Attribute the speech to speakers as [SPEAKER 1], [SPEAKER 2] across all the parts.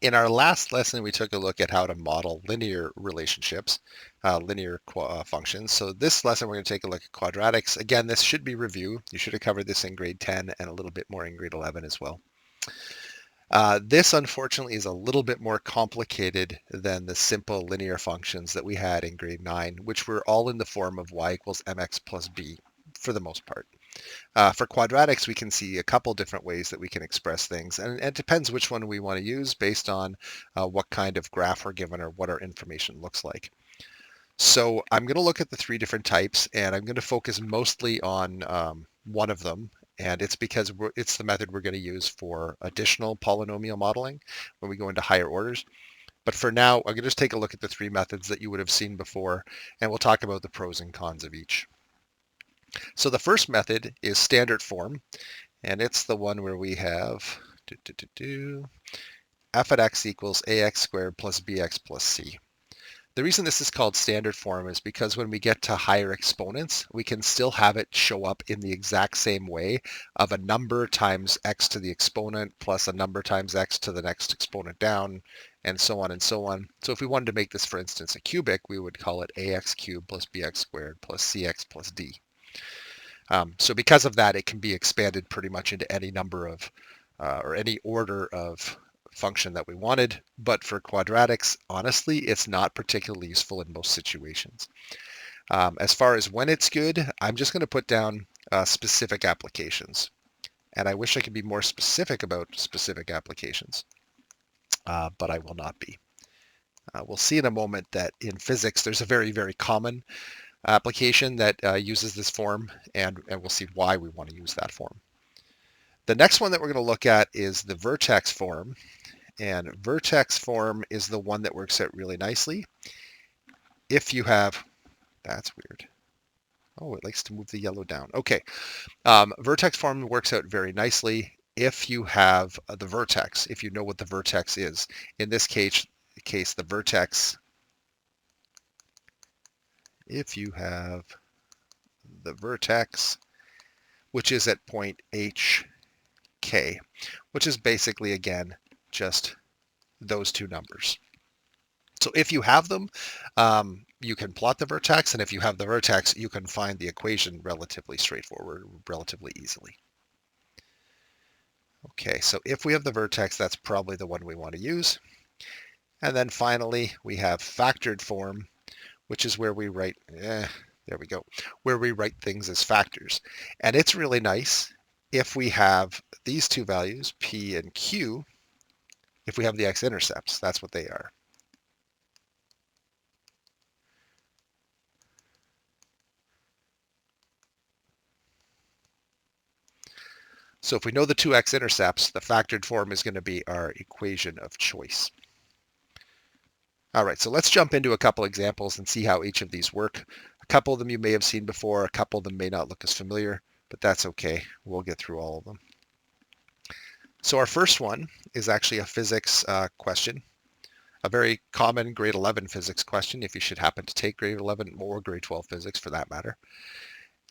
[SPEAKER 1] In our last lesson, we took a look at how to model linear relationships, linear functions. So this lesson, we're going to take a look at quadratics. Again, this should be review. You should have covered this in grade 10 and a little bit more in grade 11 as well. This, unfortunately, is a little bit more complicated than the simple linear functions that we had in grade 9, which were all in the form of y equals mx plus b for the most part. For quadratics, we can see a couple different ways that we can express things, and it depends which one we want to use based on what kind of graph we're given or what our information looks like. So I'm going to look at the three different types, and I'm going to focus mostly on one of them, and it's because it's the method we're going to use for additional polynomial modeling when we go into higher orders. But for now, I'm going to just take a look at the three methods that you would have seen before, and we'll talk about the pros and cons of each. So the first method is standard form, and it's the one where we have f at x equals ax squared plus bx plus c. The reason this is called standard form is because when we get to higher exponents, we can still have it show up in the exact same way of a number times x to the exponent plus a number times x to the next exponent down, and so on and so on. So if we wanted to make this, for instance, a cubic, we would call it ax cubed plus bx squared plus cx plus d. So because of that, it can be expanded pretty much into any number of or any order of function that we wanted. But for quadratics, honestly, it's not particularly useful in most situations. As far as when it's good, I'm just going to put down specific applications. And I wish I could be more specific about specific applications, but I will not be. We'll see in a moment that in physics, there's a very, very common application that uses this form, and we'll see why we want to use that form. The next one that we're going to look at is the vertex form, and vertex form is the one that works out really nicely. If you have, that's weird. Oh, it likes to move the yellow down. Okay, vertex form works out very nicely if you have the vertex, if you know what the vertex is. In this case the vertex, if you have the vertex, which is at point hk, which is basically, again, just those two numbers. So if you have them, you can plot the vertex, and if you have the vertex, you can find the equation relatively straightforward, relatively easily. Okay, so if we have the vertex, that's probably the one we want to use. And then finally, we have factored form, which is where we write, there we go, where we write things as factors. And it's really nice if we have these two values, p and q, if we have the x-intercepts. That's what they are. So if we know the two x-intercepts, the factored form is going to be our equation of choice. All right, so let's jump into a couple examples and see how each of these work. A couple of them you may have seen before, a couple of them may not look as familiar, but that's okay. We'll get through all of them. So our first one is actually a physics question, a very common grade 11 physics question if you should happen to take grade 11 or grade 12 physics for that matter.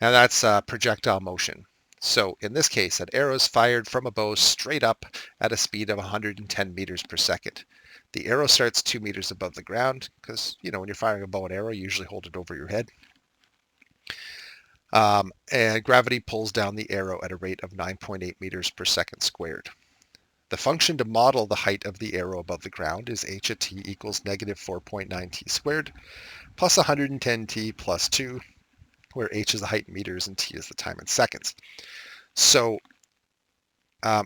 [SPEAKER 1] And that's projectile motion. So in this case, an arrow is fired from a bow straight up at a speed of 110 meters per second. The arrow starts 2 meters above the ground because, you know, when you're firing a bow and arrow, you usually hold it over your head. And gravity pulls down the arrow at a rate of 9.8 meters per second squared. The function to model the height of the arrow above the ground is h at t equals negative 4.9 t squared plus 110 t plus 2, where h is the height in meters and t is the time in seconds. So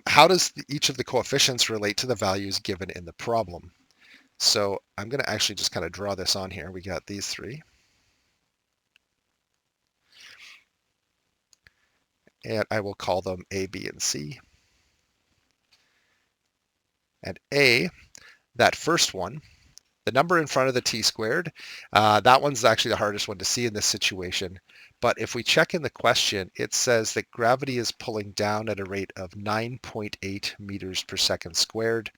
[SPEAKER 1] how does each of the coefficients relate to the values given in the problem? So I'm going to actually just kind of draw this on here. We got these three. And I will call them A, B, and C. And A, that first one, the number in front of the t squared, that one's actually the hardest one to see in this situation. But if we check in the question, it says that gravity is pulling down at a rate of 9.8 meters per second squared.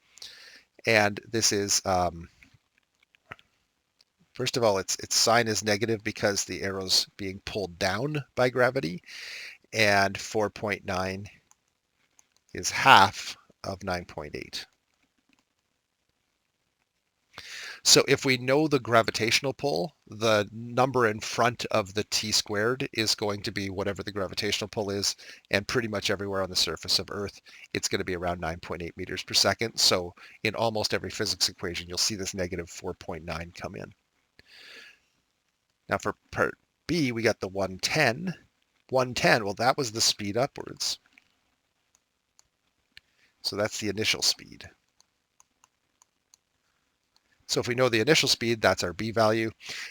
[SPEAKER 1] And this is, first of all, its sign is negative because the arrow's being pulled down by gravity. And 4.9 is half of 9.8. So if we know the gravitational pull, the number in front of the t squared is going to be whatever the gravitational pull is, and pretty much everywhere on the surface of Earth, it's going to be around 9.8 meters per second. So in almost every physics equation, you'll see this negative 4.9 come in. Now for part B, we got the 110. 110, well, that was the speed upwards. So that's the initial speed. So if we know the initial speed, that's our B value.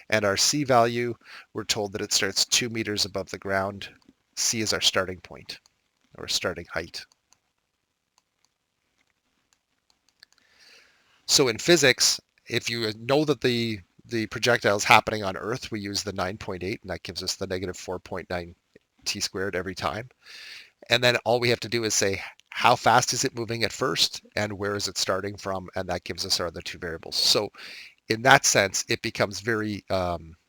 [SPEAKER 1] And our C value, we're told that it starts 2 meters above the ground. C is our starting point, or starting height. So in physics, if you know that the projectile is happening on Earth, we use the 9.8, and that gives us the negative 4.9 t squared every time. And then all we have to do is say, how fast is it moving at first, and where is it starting from? And that gives us our other two variables. So in that sense, it becomes very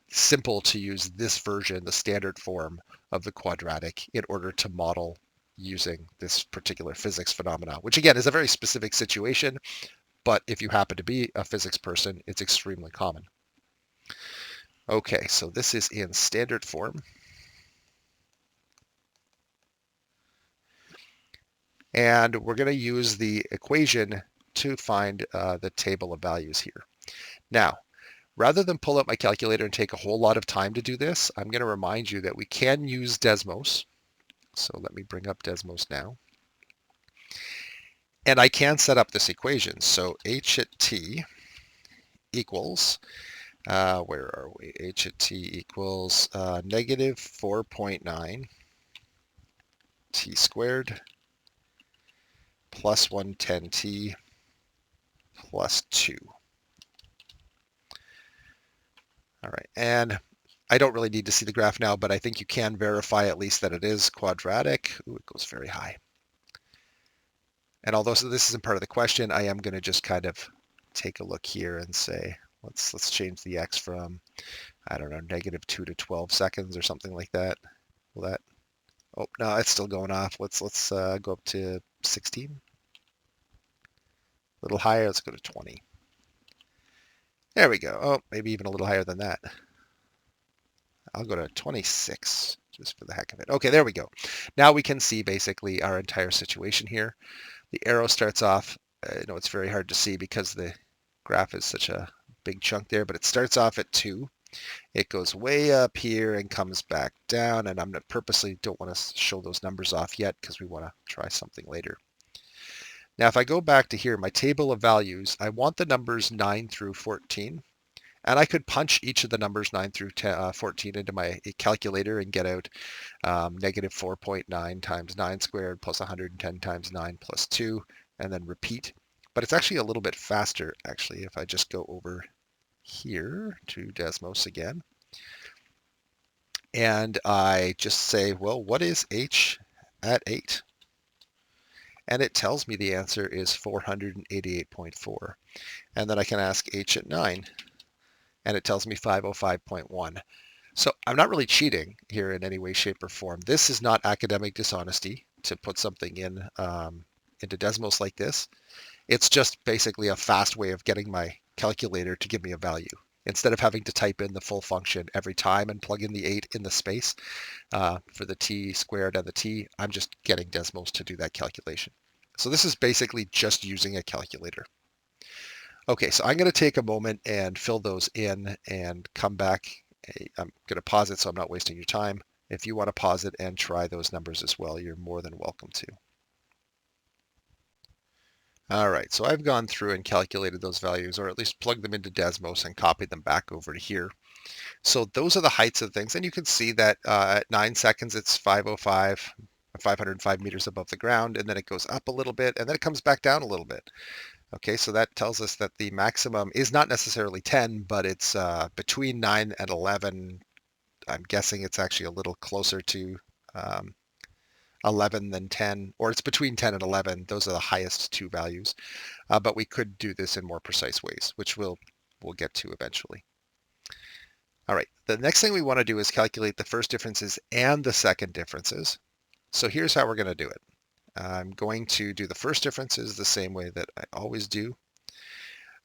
[SPEAKER 1] simple to use this version, the standard form of the quadratic, in order to model using this particular physics phenomena, which again is a very specific situation, but if you happen to be a physics person, it's extremely common. Okay, so this is in standard form. And we're going to use the equation to find the table of values here. Now, rather than pull out my calculator and take a whole lot of time to do this, I'm going to remind you that we can use Desmos. So let me bring up Desmos now. And I can set up this equation. So h at t equals, where are we? H at t equals negative 4.9 t squared plus 110t plus 2. All right, and I don't really need to see the graph now, but I think you can verify at least that it is quadratic. Ooh, it goes very high. And although this isn't part of the question, I am going to just kind of take a look here and say, let's change the x from, I don't know, negative 2 to 12 seconds or something like that. Will that? Oh, no, it's still going off. Let's go up to 16. A little higher. Let's go to 20. There we go. Oh, maybe even a little higher than that. I'll go to 26 just for the heck of it. Okay, there we go. Now we can see basically our entire situation here. The arrow starts off, I know it's very hard to see because the graph is such a big chunk there, but it starts off at 2. It goes way up here and comes back down, and I'm purposely don't want to show those numbers off yet because we want to try something later. Now, if I go back to here, my table of values, I want the numbers 9 through 14. And I could punch each of the numbers 9 through 14 into my calculator and get out negative 4.9 times 9 squared plus 110 times 9 plus 2, and then repeat. But it's actually a little bit faster, actually, if I just go over here to Desmos again. And I just say, well, what is h at 8? And it tells me the answer is 488.4. And then I can ask h at 9. And it tells me 505.1. So I'm not really cheating here in any way, shape, or form. This is not academic dishonesty to put something in into Desmos like this. It's just basically a fast way of getting my calculator to give me a value. Instead of having to type in the full function every time and plug in the 8 in the space for the t squared and the t, I'm just getting Desmos to do that calculation. So this is basically just using a calculator. Okay, so I'm going to take a moment and fill those in and come back. I'm going to pause it so I'm not wasting your time. If you want to pause it and try those numbers as well, you're more than welcome to. All right, so I've gone through and calculated those values, or at least plugged them into Desmos and copied them back over to here. So those are the heights of things, and you can see that at 9 seconds it's 505 meters above the ground, and then it goes up a little bit, and then it comes back down a little bit. Okay, so that tells us that the maximum is not necessarily 10, but it's between 9 and 11. I'm guessing it's actually a little closer to 11 than 10, or it's between 10 and 11. Those are the highest two values. But we could do this in more precise ways, which we'll get to eventually. All right, the next thing we want to do is calculate the first differences and the second differences. So here's how we're going to do it. I'm going to do the first differences the same way that I always do.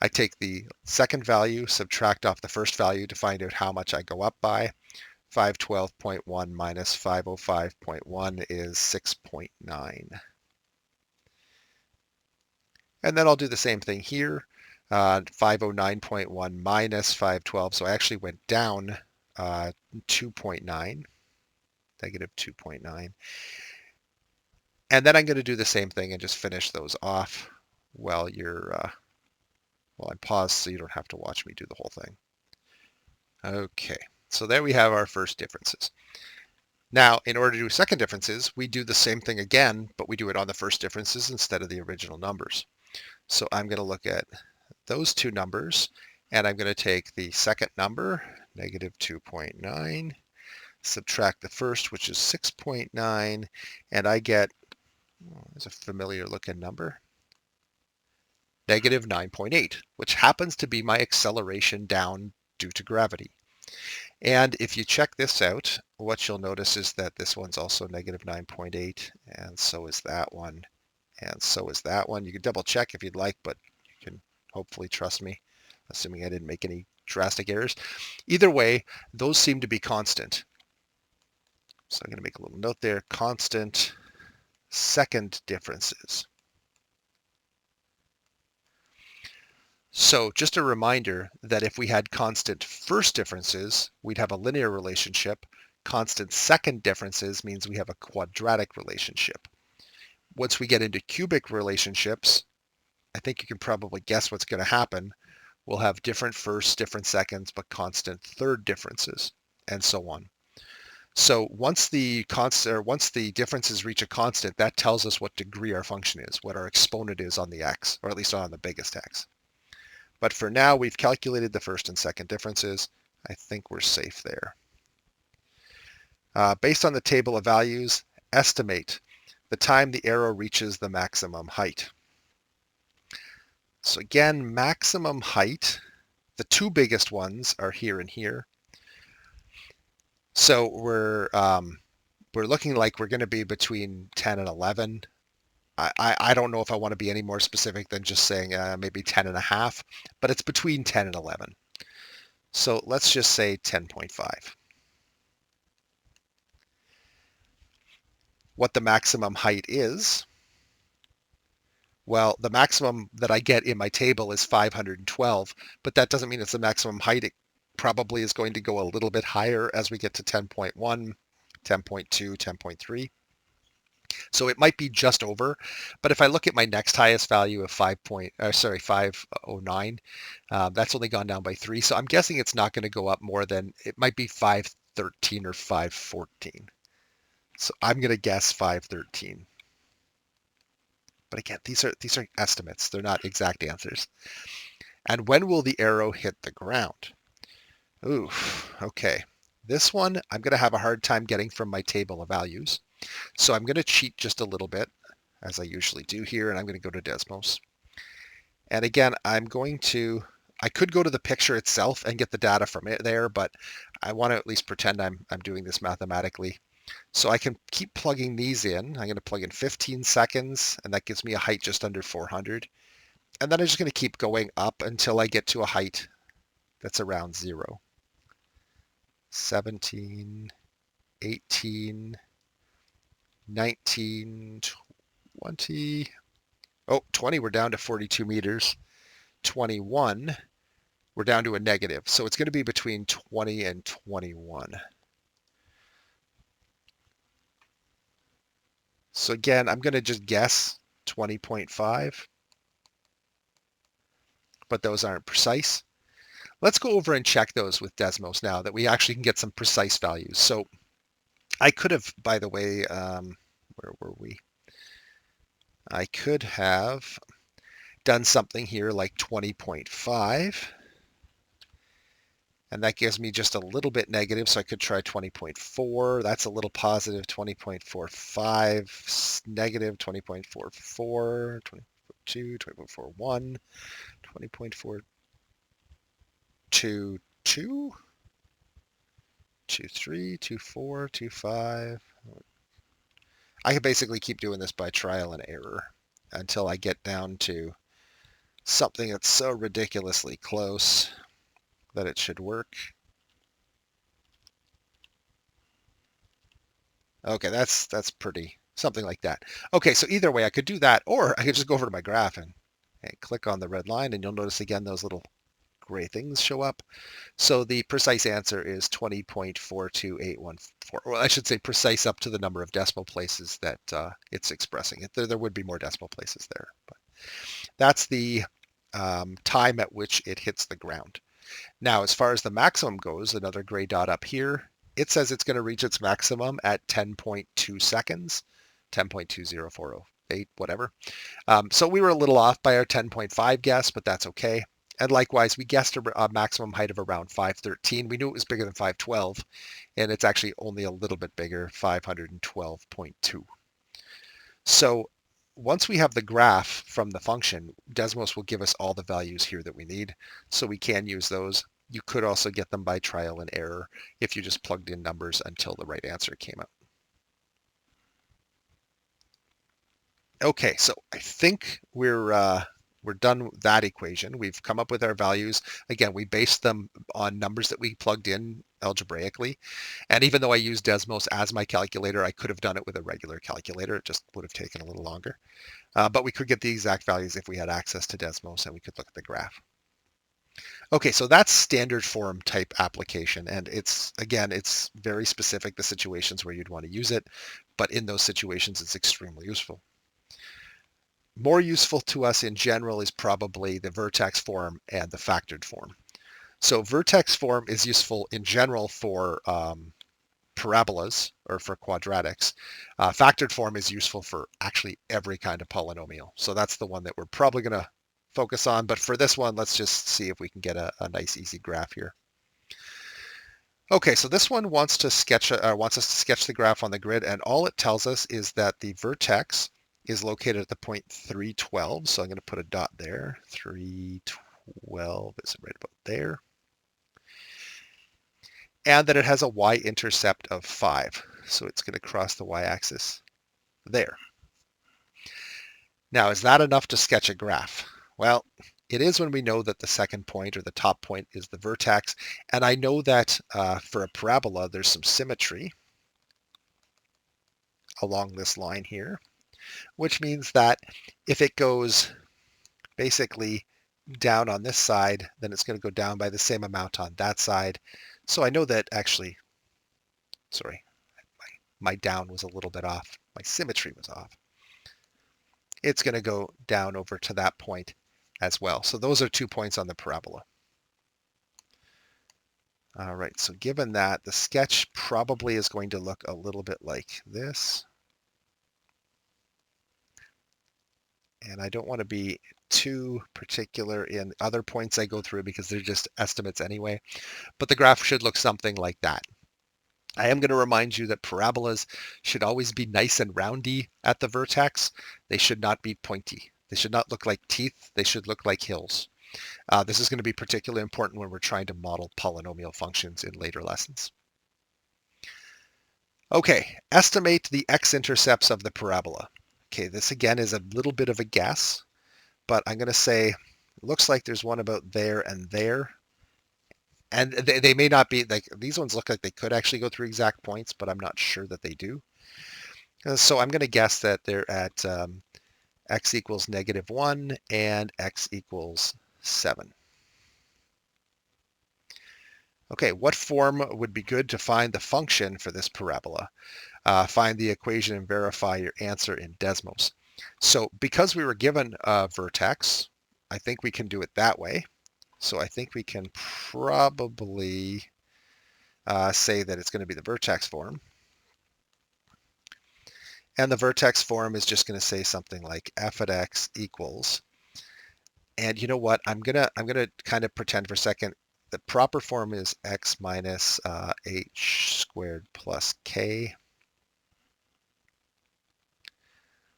[SPEAKER 1] I take the second value, subtract off the first value to find out how much I go up by. 512.1 minus 505.1 is 6.9. And then I'll do the same thing here. 509.1 minus 512, so I actually went down 2.9, negative 2.9. And then I'm going to do the same thing and just finish those off while while I'm paused so you don't have to watch me do the whole thing. Okay, so there we have our first differences. Now, in order to do second differences, we do the same thing again, but we do it on the first differences instead of the original numbers. So I'm going to look at those two numbers, and I'm going to take the second number, negative 2.9, subtract the first, which is 6.9, and I get, there's a familiar looking number, negative 9.8, which happens to be my acceleration down due to gravity. And if you check this out, what you'll notice is that this one's also negative 9.8, and so is that one, and so is that one. You can double check if you'd like, but you can hopefully trust me, assuming I didn't make any drastic errors. Either way, those seem to be constant. So I'm going to make a little note there, constant second differences. So just a reminder that if we had constant first differences, we'd have a linear relationship. Constant second differences means we have a quadratic relationship. Once we get into cubic relationships, I think you can probably guess what's going to happen. We'll have different firsts, different seconds, but constant third differences, and so on. So once the differences reach a constant, that tells us what degree our function is, what our exponent is on the x, or at least on the biggest x. But for now, we've calculated the first and second differences. I think we're safe there. Based on the table of values, estimate the time the arrow reaches the maximum height. So again, maximum height, the two biggest ones are here and here. So we're looking like we're going to be between 10 and 11. I don't know if I want to be any more specific than just saying maybe 10 and a half, but it's between 10 and 11. So let's just say 10.5. What the maximum height is, well, the maximum that I get in my table is 512, but that doesn't mean it's the maximum height. It probably is going to go a little bit higher as we get to 10.1, 10.2, 10.3. So it might be just over, but if I look at my next highest value of 509, that's only gone down by 3. So I'm guessing it's not going to go up more than, it might be 513 or 514. So I'm going to guess 513. But again, these are estimates. They're not exact answers. And when will the arrow hit the ground? Ooh, okay. This one I'm going to have a hard time getting from my table of values. So I'm going to cheat just a little bit, as I usually do here, and I'm going to go to Desmos. And again, I could go to the picture itself and get the data from it there, but I want to at least pretend I'm doing this mathematically. So I can keep plugging these in. I'm going to plug in 15 seconds, and that gives me a height just under 400. And then I'm just going to keep going up until I get to a height that's around 0. 17, 18, 19, 20. Oh, 20, we're down to 42 meters. 21, we're down to a negative. So it's going to be between 20 and 21. So again, I'm going to just guess 20.5, but those aren't precise. Let's go over and check those with Desmos now that we actually can get some precise values. So I could have, by the way, where were we? I could have done something here like 20.5, and that gives me just a little bit negative, so I could try 20.4. That's a little positive. 20.45, negative 20.44, 20.42, 20.41, 20.422, 23, 24, 25. I could basically keep doing this by trial and error until I get down to something that's so ridiculously close that it should work. Okay, that's pretty, something like that. Okay, so either way, I could do that, or I could just go over to my graph and click on the red line, and you'll notice again those little gray things show up. So the precise answer is 20.42814. Well, I should say precise up to the number of decimal places that it's expressing. There would be more decimal places there, but that's the time at which it hits the ground. Now, as far as the maximum goes, another gray dot up here, it says it's going to reach its maximum at 10.2 seconds, 10.20408, whatever. So we were a little off by our 10.5 guess, but that's okay. And likewise, we guessed a maximum height of around 513. We knew it was bigger than 512, and it's actually only a little bit bigger, 512.2. So once we have the graph from the function, Desmos will give us all the values here that we need, so we can use those. You could also get them by trial and error if you just plugged in numbers until the right answer came out. Okay, so I think we're done with that equation. We've come up with our values. Again, we based them on numbers that we plugged in algebraically. And even though I used Desmos as my calculator, I could have done it with a regular calculator. It just would have taken a little longer. But we could get the exact values if we had access to Desmos and we could look at the graph. Okay, so that's standard form type application. And again, it's very specific, the situations where you'd want to use it. But in those situations, it's extremely useful. More useful to us in general is probably the vertex form and the factored form. So vertex form is useful in general for parabolas or for quadratics. Factored form is useful for actually every kind of polynomial. So that's the one that we're probably going to focus on. But for this one, let's just see if we can get a nice easy graph here. Okay, so this one wants us to sketch the graph on the grid, and all it tells us is that the vertex is located at the point 312. So I'm going to put a dot there. 312 is right about there. And that it has a y-intercept of 5. So it's going to cross the y-axis there. Now, is that enough to sketch a graph? Well, it is when we know that the second point or the top point is the vertex. And I know that for a parabola, there's some symmetry along this line here, which means that if it goes basically down on this side, then it's going to go down by the same amount on that side. So I know that actually, sorry, my down was a little bit off. My symmetry was off. It's going to go down over to that point as well. So those are 2 points on the parabola. All right, so given that, the sketch probably is going to look a little bit like this. And I don't want to be too particular in other points I go through because they're just estimates anyway. But the graph should look something like that. I am going to remind you that parabolas should always be nice and roundy at the vertex. They should not be pointy. They should not look like teeth. They should look like hills. This is going to be particularly important when we're trying to model polynomial functions in later lessons. Okay, estimate the x-intercepts of the parabola. Okay, this again is a little bit of a guess, but I'm going to say it looks like there's one about there and there. And they may not be, like these ones look like they could actually go through exact points, but I'm not sure that they do. So I'm going to guess that they're at x equals -1 and x equals 7. Okay, what form would be good to find the function for this parabola? Find the equation and verify your answer in Desmos. So because we were given a vertex, I think we can do it that way. So I think we can probably say that it's going to be the vertex form. And the vertex form is just going to say something like f at x equals. And you know what? I'm gonna kind of pretend for a second. The proper form is x minus h squared plus k.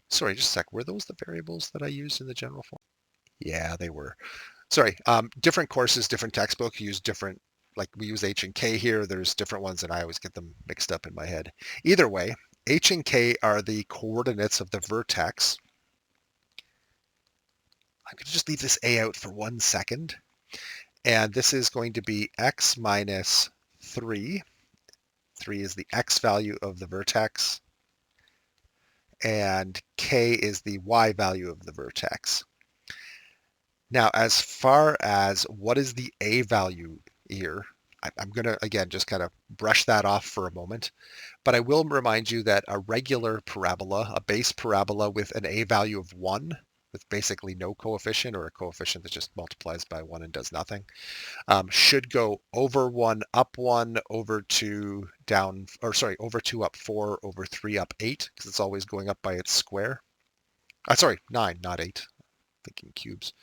[SPEAKER 1] Sorry, just a sec. Were those the variables that I used in the general form? Yeah, they were. Sorry. Different courses, different textbook use different, like we use h and k here. There's different ones and I always get them mixed up in my head. Either way, h and k are the coordinates of the vertex. I'm going to just leave this a out for 1 second. And this is going to be x minus 3. 3 is the x value of the vertex. And k is the y value of the vertex. Now, as far as what is the a value here, I'm going to, again, just kind of brush that off for a moment. But I will remind you that a regular parabola, a base parabola with an a value of 1, with basically no coefficient, or a coefficient that just multiplies by 1 and does nothing, should go over 1, up 1, over 2, down, or sorry, over 2, up 4, over 3, up 8, because it's always going up by its square. Sorry, 9, not 8. Thinking cubes.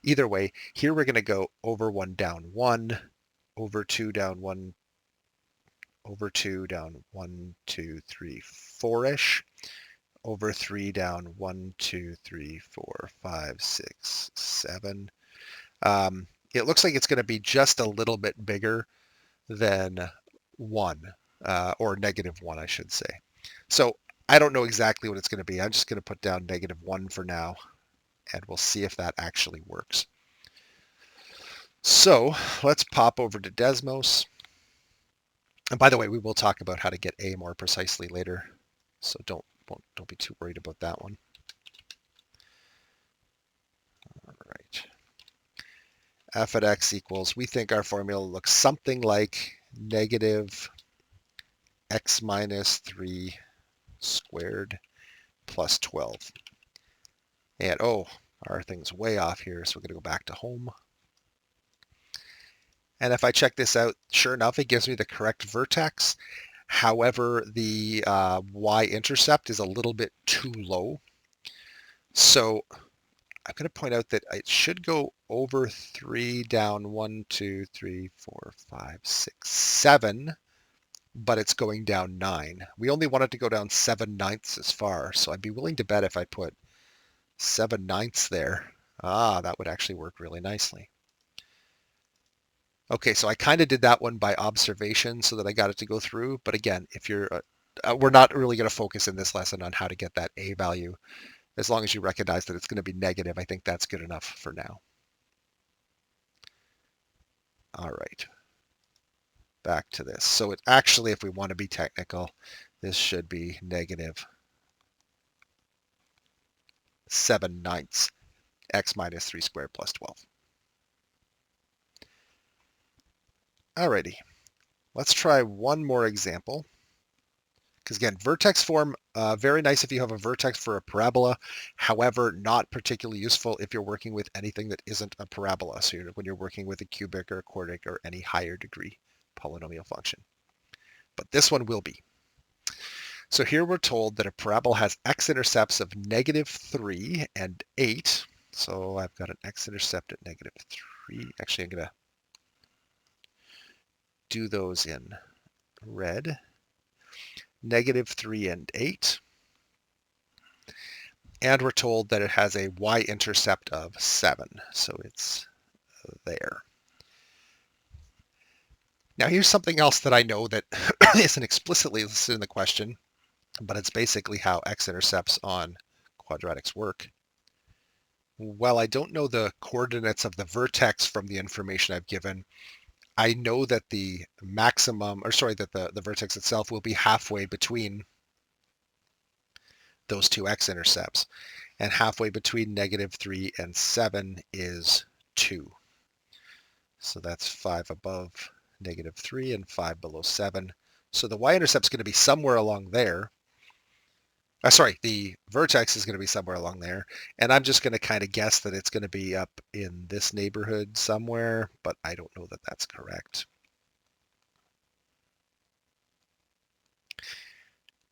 [SPEAKER 1] Either way, here we're going to go over 1, down 1, over 2, down 1, over 2, down 1, 2, 3, 4-ish, over 3, down 1, 2, 3, 4, 5, 6, 7. It looks like it's going to be just a little bit bigger than 1, or negative 1, I should say. So I don't know exactly what it's going to be. I'm just going to put down negative 1 for now, and we'll see if that actually works. So let's pop over to Desmos. And by the way, we will talk about how to get A more precisely later, so don't be too worried about that one. All right. F at x equals, we think our formula looks something like negative x minus 3 squared plus 12. And oh, our thing's way off here, so we're going to go back to home. And if I check this out, sure enough, it gives me the correct vertex. However, the y-intercept is a little bit too low. So I'm going to point out that it should go over 3, down 1, 2, 3, 4, 5, 6, 7, but it's going down 9. We only want it to go down 7/9 as far, so I'd be willing to bet if I put 7/9 there, that would actually work really nicely. Okay, so I kind of did that one by observation so that I got it to go through. But again, if you're, we're not really going to focus in this lesson on how to get that A value. As long as you recognize that it's going to be negative, I think that's good enough for now. All right, back to this. So it actually, if we want to be technical, this should be negative 7/9 x minus 3 squared plus 12. Alrighty, let's try one more example. Because again, vertex form, very nice if you have a vertex for a parabola. However, not particularly useful if you're working with anything that isn't a parabola. So when you're working with a cubic or a quartic or any higher degree polynomial function. But this one will be. So here we're told that a parabola has x-intercepts of negative 3 and 8. So I've got an x-intercept at negative 3. Actually, I'm going to do those in red. Negative 3 and 8. And we're told that it has a y-intercept of 7. So it's there. Now here's something else that I know that isn't explicitly listed in the question, but it's basically how x-intercepts on quadratics work. While I don't know the coordinates of the vertex from the information I've given, I know that the maximum, or sorry, that the vertex itself will be halfway between those two x-intercepts. And halfway between negative 3 and 7 is 2. So that's 5 above negative 3 and 5 below 7. So the y-intercept is going to be somewhere along there. The vertex is going to be somewhere along there. And I'm just going to kind of guess that it's going to be up in this neighborhood somewhere, but I don't know that that's correct.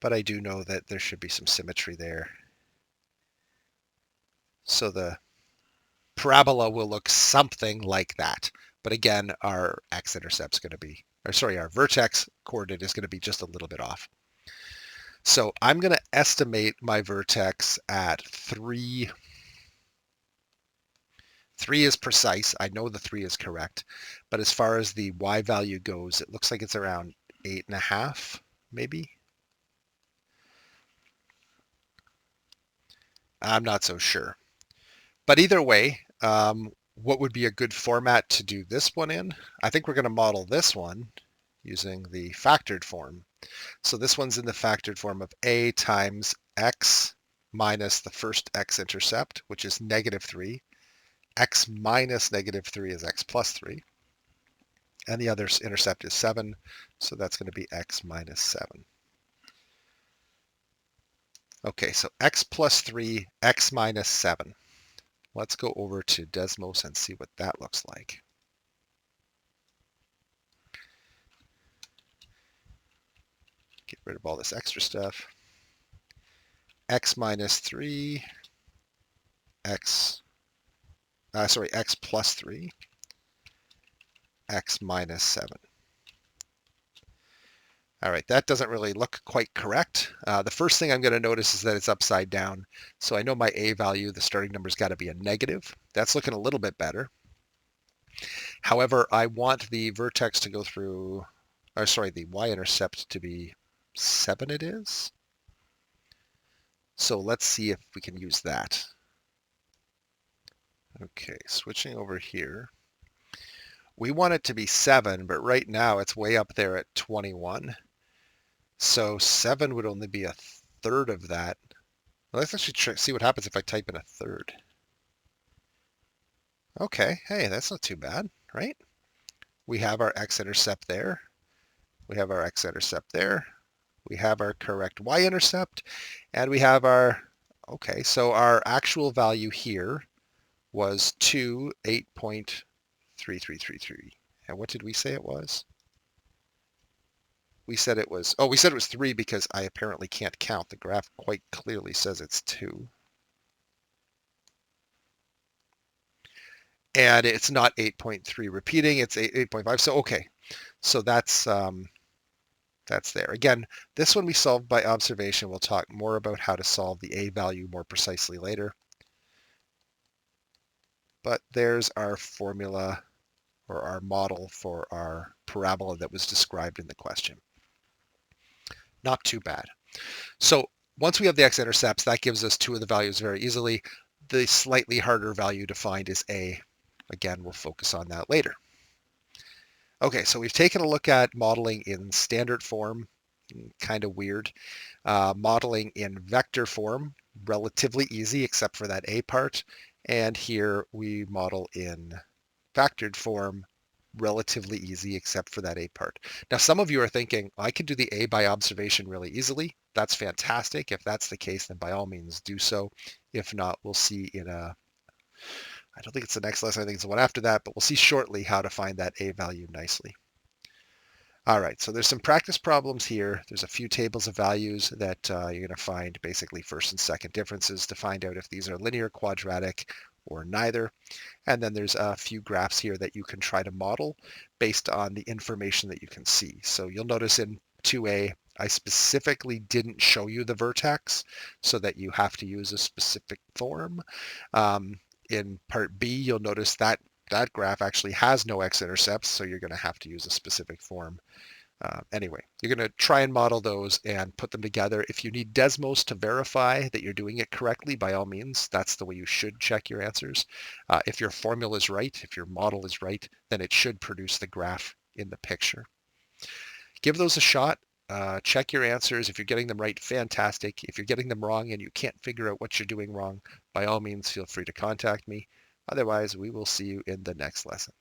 [SPEAKER 1] But I do know that there should be some symmetry there. So the parabola will look something like that. But again, our x-intercept is going to be, our vertex coordinate is going to be just a little bit off. So I'm going to estimate my vertex at 3. 3 is precise. I know the 3 is correct. But as far as the y value goes, it looks like it's around 8.5, maybe. I'm not so sure. But either way, what would be a good format to do this one in? I think we're going to model this one using the factored form. So this one's in the factored form of a times x minus the first x-intercept, which is -3. X minus -3 is x plus 3. And the other intercept is 7, so that's going to be x minus 7. Okay, so x plus 3, x minus 7. Let's go over to Desmos and see what that looks like. Get rid of all this extra stuff. X minus 3, x plus 3, x minus 7. All right, that doesn't really look quite correct. The first thing I'm going to notice is that it's upside down. So I know my a value, the starting number's got to be a negative. That's looking a little bit better. However, I want the vertex to go through, or sorry, the y-intercept to be 7 it is. So let's see if we can use that. Okay, switching over here. We want it to be 7, but right now it's way up there at 21. So 7 would only be a third of that. Well, let's actually see what happens if I type in a third. Okay, hey, that's not too bad, right? We have our x-intercept there. We have our x-intercept there. We have our correct y-intercept. And we have our, okay, so our actual value here was 8.3333. And what did we say it was? We said it was 3 because I apparently can't count. The graph quite clearly says it's 2. And it's not 8.3 repeating, it's 8.5. So, okay, so that's there. Again, this one we solved by observation. We'll talk more about how to solve the a value more precisely later. But there's our formula or our model for our parabola that was described in the question. Not too bad. So once we have the x-intercepts, that gives us 2 of the values very easily. The slightly harder value to find is a. Again, we'll focus on that later. Okay, so we've taken a look at modeling in standard form, kind of weird. Modeling in vector form, relatively easy except for that a part. And here we model in factored form, relatively easy except for that a part. Now, some of you are thinking, I can do the a by observation really easily. That's fantastic. If that's the case, then by all means do so. If not, we'll see in I don't think it's the next lesson, I think it's the one after that, but we'll see shortly how to find that a value nicely. All right, so there's some practice problems here. There's a few tables of values that you're going to find basically first and second differences to find out if these are linear, quadratic, or neither. And then there's a few graphs here that you can try to model based on the information that you can see. So you'll notice in 2a, I specifically didn't show you the vertex so that you have to use a specific form. In part B, you'll notice that that graph actually has no x-intercepts, so you're going to have to use a specific form. Anyway, you're going to try and model those and put them together. If you need Desmos to verify that you're doing it correctly, by all means, that's the way you should check your answers. If your formula is right, if your model is right, then it should produce the graph in the picture. Give those a shot. Check your answers. If you're getting them right, fantastic. If you're getting them wrong and you can't figure out what you're doing wrong, by all means, feel free to contact me. Otherwise, we will see you in the next lesson.